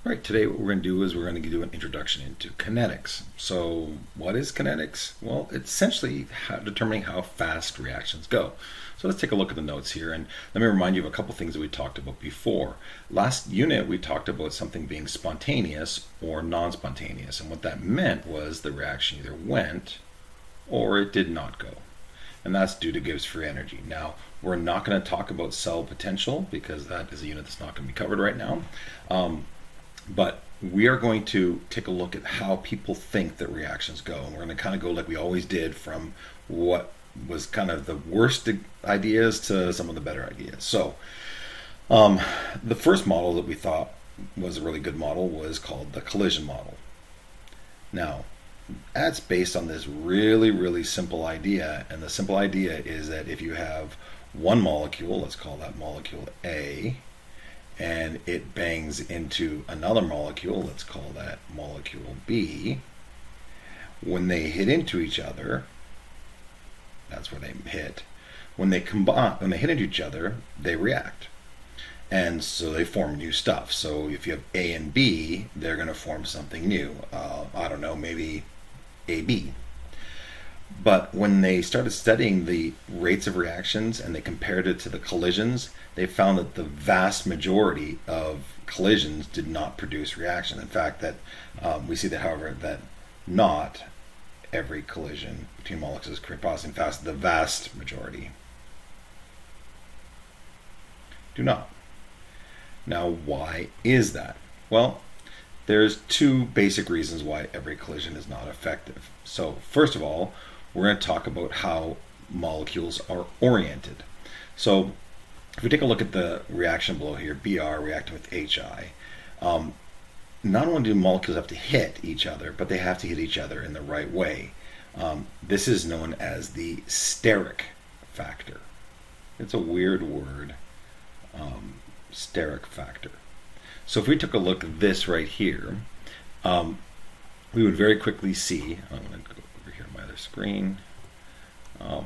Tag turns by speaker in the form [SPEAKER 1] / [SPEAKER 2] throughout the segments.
[SPEAKER 1] Right, today what we're going to do is we're going to do an introduction into kinetics. So, what is kinetics? Well, it's essentially determining how fast reactions go. So let's take a look at the notes here, and let me remind you of a couple things that we talked about before. Last unit we talked about something being spontaneous or non-spontaneous, and what that meant was the reaction either went or it did not go. And that's due to Gibbs free energy. Now, we're not going to talk about cell potential because that is a unit that's not going to be covered right now. But we are going to take a look at how people think that reactions go. And we're going to kind of go like we always did from what was kind of the worst ideas to some of the better ideas. So the first model that we thought was a really good model was called the collision model. Now, that's based on this really, really simple idea. And the simple idea is that if you have one molecule, let's call that molecule A, and it bangs into another molecule, let's call that molecule B, when they hit into each other, that's where they hit. When they hit into each other, they react. And so they form new stuff. So if you have A and B, they're going to form something new. I don't know, maybe AB. But when they started studying the rates of reactions and they compared it to the collisions, they found that the vast majority of collisions did not produce reaction. In fact, that we see that, however, that not every collision between molecules create process. In fact, the vast majority do not. Now, why is that? Well, there's two basic reasons why every collision is not effective. So, first of all, we're going to talk about how molecules are oriented. So if we take a look at the reaction below here, Br reacting with Hi, not only do molecules have to hit each other, but they have to hit each other in the right way. This is known as the steric factor. It's a weird word, steric factor. So if we took a look at this right here, we would very quickly see, I'm going to go over here to my other screen. Go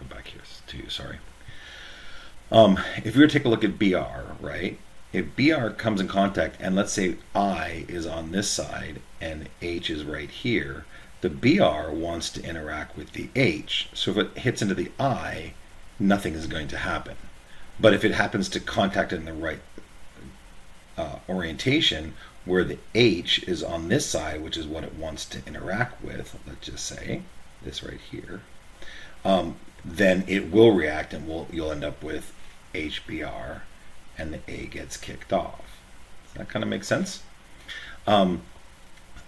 [SPEAKER 1] back here to you, sorry. If we were to take a look at Br, right? If Br comes in contact, and let's say I is on this side and H is right here, the Br wants to interact with the H. So if it hits into the I, nothing is going to happen. But if it happens to contact it in the right orientation, where the H is on this side, which is what it wants to interact with, let's just say this right here, then it will react and you'll end up with HBr and the A gets kicked off. Does that kind of make sense?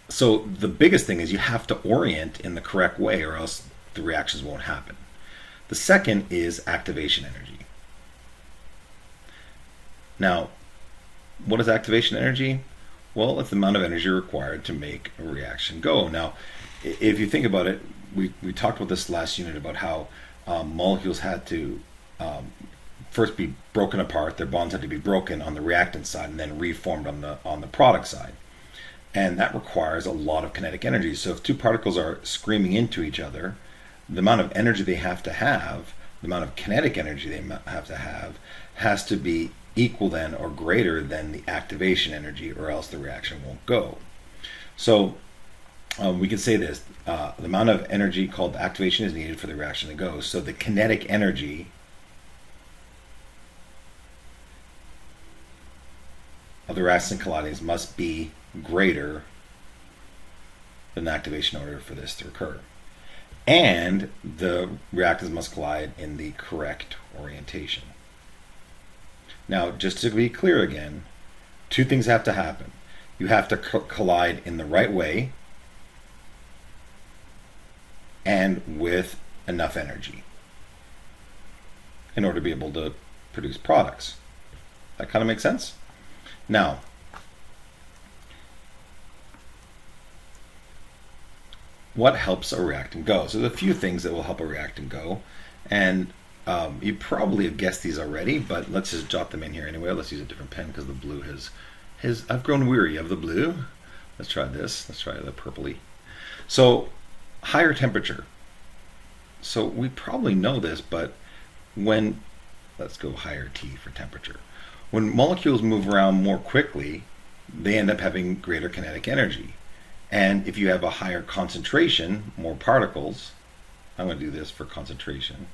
[SPEAKER 1] So the biggest thing is you have to orient in the correct way or else the reactions won't happen. The second is activation energy. Now, what is activation energy? Well, it's the amount of energy required to make a reaction go. Now, if you think about it, we talked about this last unit about how molecules had to first be broken apart. Their bonds had to be broken on the reactant side and then reformed on the product side. And that requires a lot of kinetic energy. So if two particles are screaming into each other, the amount of energy they have to have, the amount of kinetic energy they have to have, has to be equal then or greater than the activation energy, or else the reaction won't go. So we can say this, the amount of energy called activation is needed for the reaction to go. So the kinetic energy of the reactant collidings must be greater than the activation order for this to occur. And the reactants must collide in the correct orientation. Now, just to be clear again, two things have to happen. You have to collide in the right way and with enough energy in order to be able to produce products. That kind of makes sense? Now, what helps a reactant go? So there's a few things that will help a reactant go, and you probably have guessed these already, but let's just jot them in here anyway. Let's use a different pen because the blue has I've grown weary of the blue. Let's try this. Let's try the purpley. So higher temperature. So we probably know this, but let's go higher T for temperature. When molecules move around more quickly, they end up having greater kinetic energy. And if you have a higher concentration, more particles, I'm going to do this for concentration.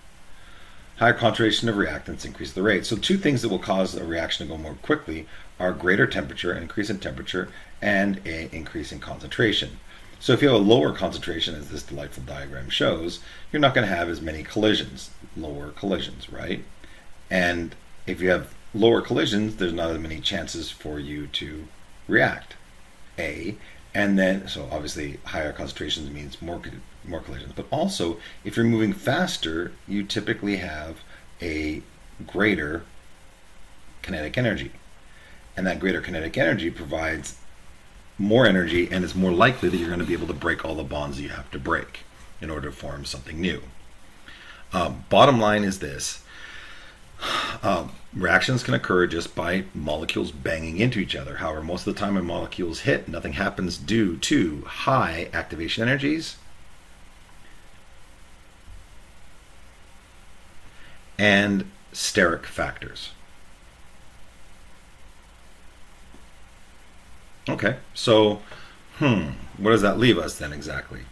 [SPEAKER 1] Higher concentration of reactants increase the rate. So two things that will cause a reaction to go more quickly are greater temperature, an increase in temperature, and an increase in concentration. So if you have a lower concentration, as this delightful diagram shows, you're not going to have as many collisions, lower collisions, right? And if you have lower collisions, there's not as many chances for you to react. And then, so obviously higher concentrations means more collisions, but also if you're moving faster, you typically have a greater kinetic energy. And that greater kinetic energy provides more energy, and it's more likely that you're going to be able to break all the bonds that you have to break in order to form something new. Bottom line is this. Reactions can occur just by molecules banging into each other. However, most of the time when molecules hit, nothing happens due to high activation energies and steric factors. Okay, so what does that leave us then exactly?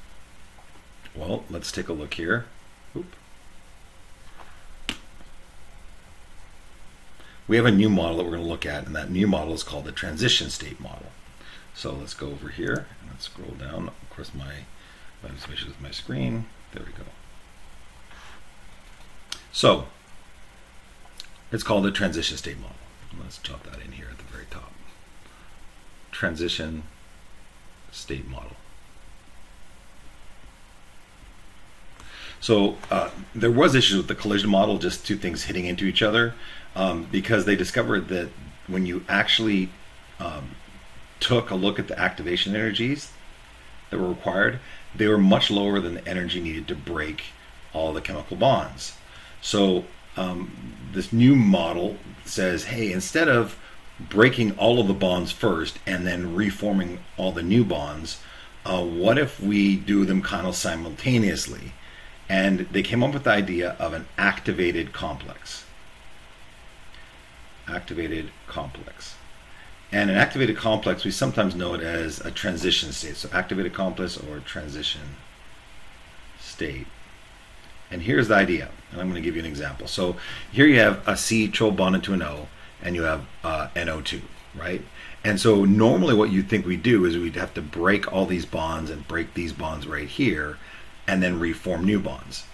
[SPEAKER 1] Well, let's take a look here. We have a new model that we're going to look at, and that new model is called the transition state model. So let's go over here and let's scroll down. Of course, I have some issues with my screen. There we go. So it's called the transition state model. Let's drop that in here at the very top. Transition state model. So there was issues with the collision model, just two things hitting into each other, because they discovered that when you actually took a look at the activation energies that were required, they were much lower than the energy needed to break all the chemical bonds. So this new model says, hey, instead of breaking all of the bonds first and then reforming all the new bonds, what if we do them kind of simultaneously? And they came up with the idea of an activated complex. Activated complex. And an activated complex, we sometimes know it as a transition state. So activated complex or transition state. And here's the idea. And I'm going to give you an example. So here you have a C triple bonded to an O, and you have NO2, right? And so normally what you'd think we'd do is we'd have to break all these bonds and break these bonds right here, and then reform new bonds.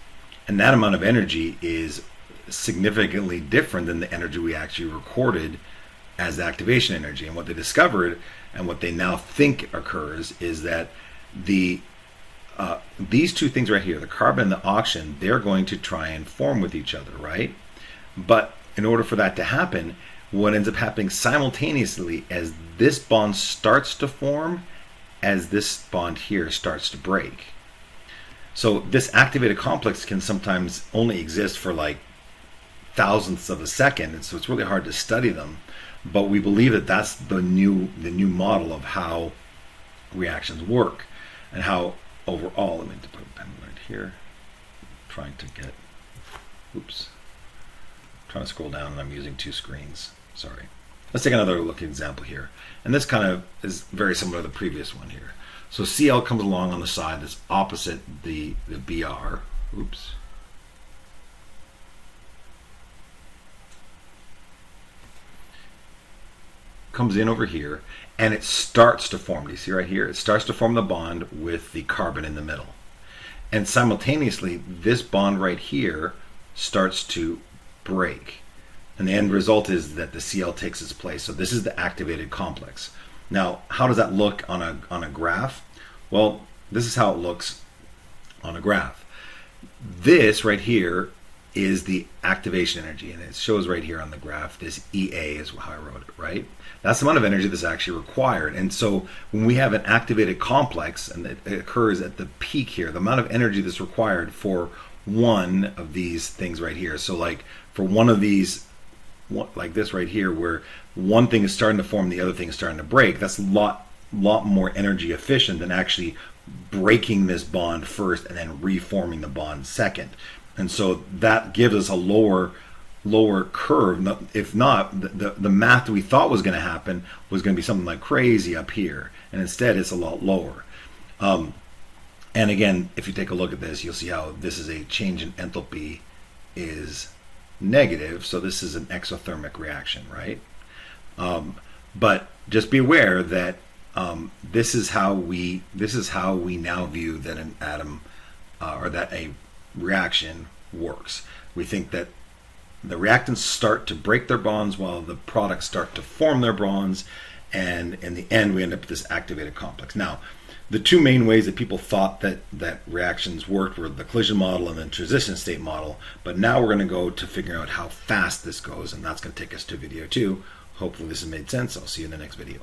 [SPEAKER 1] And that amount of energy is significantly different than the energy we actually recorded as activation energy. And what they discovered, and what they now think occurs, is that these two things right here, the carbon and the oxygen, they're going to try and form with each other, right? But in order for that to happen, what ends up happening simultaneously as this bond starts to form, as this bond here starts to break. So this activated complex can sometimes only exist for like thousandths of a second, and so it's really hard to study them. But we believe that that's the new model of how reactions work, and how overall. Let me put a pen right here. Trying to scroll down, and I'm using two screens. Sorry. Let's take another look example here, and this kind of is very similar to the previous one here. So Cl comes along on the side that's opposite the Br. Comes in over here, and it starts to form. Do you see right here? It starts to form the bond with the carbon in the middle. And simultaneously, this bond right here starts to break. And the end result is that the Cl takes its place. So this is the activated complex. Now, how does that look on a graph? Well, this is how it looks on a graph. This right here is the activation energy, and it shows right here on the graph, this EA is how I wrote it, right? That's the amount of energy that's actually required. And so when we have an activated complex, and it occurs at the peak here, the amount of energy that's required for one of these things right here. So like for one of these, like this right here, where one thing is starting to form, the other thing is starting to break, that's a lot more energy efficient than actually breaking this bond first and then reforming the bond second. And so that gives us a lower lower curve. If not, the math that we thought was going to happen was going to be something like crazy up here, and instead it's a lot lower. And again, if you take a look at this, you'll see how this is a change in enthalpy is negative, so this is an exothermic reaction, right? But just be aware that this is how we now view that an atom or that a reaction works. We think that the reactants start to break their bonds while the products start to form their bonds, and in the end we end up with this activated complex. Now, the two main ways that people thought that reactions worked were the collision model and the transition state model, but now we're going to go to figuring out how fast this goes, and that's going to take us to video 2. Hopefully this has made sense. I'll see you in the next video.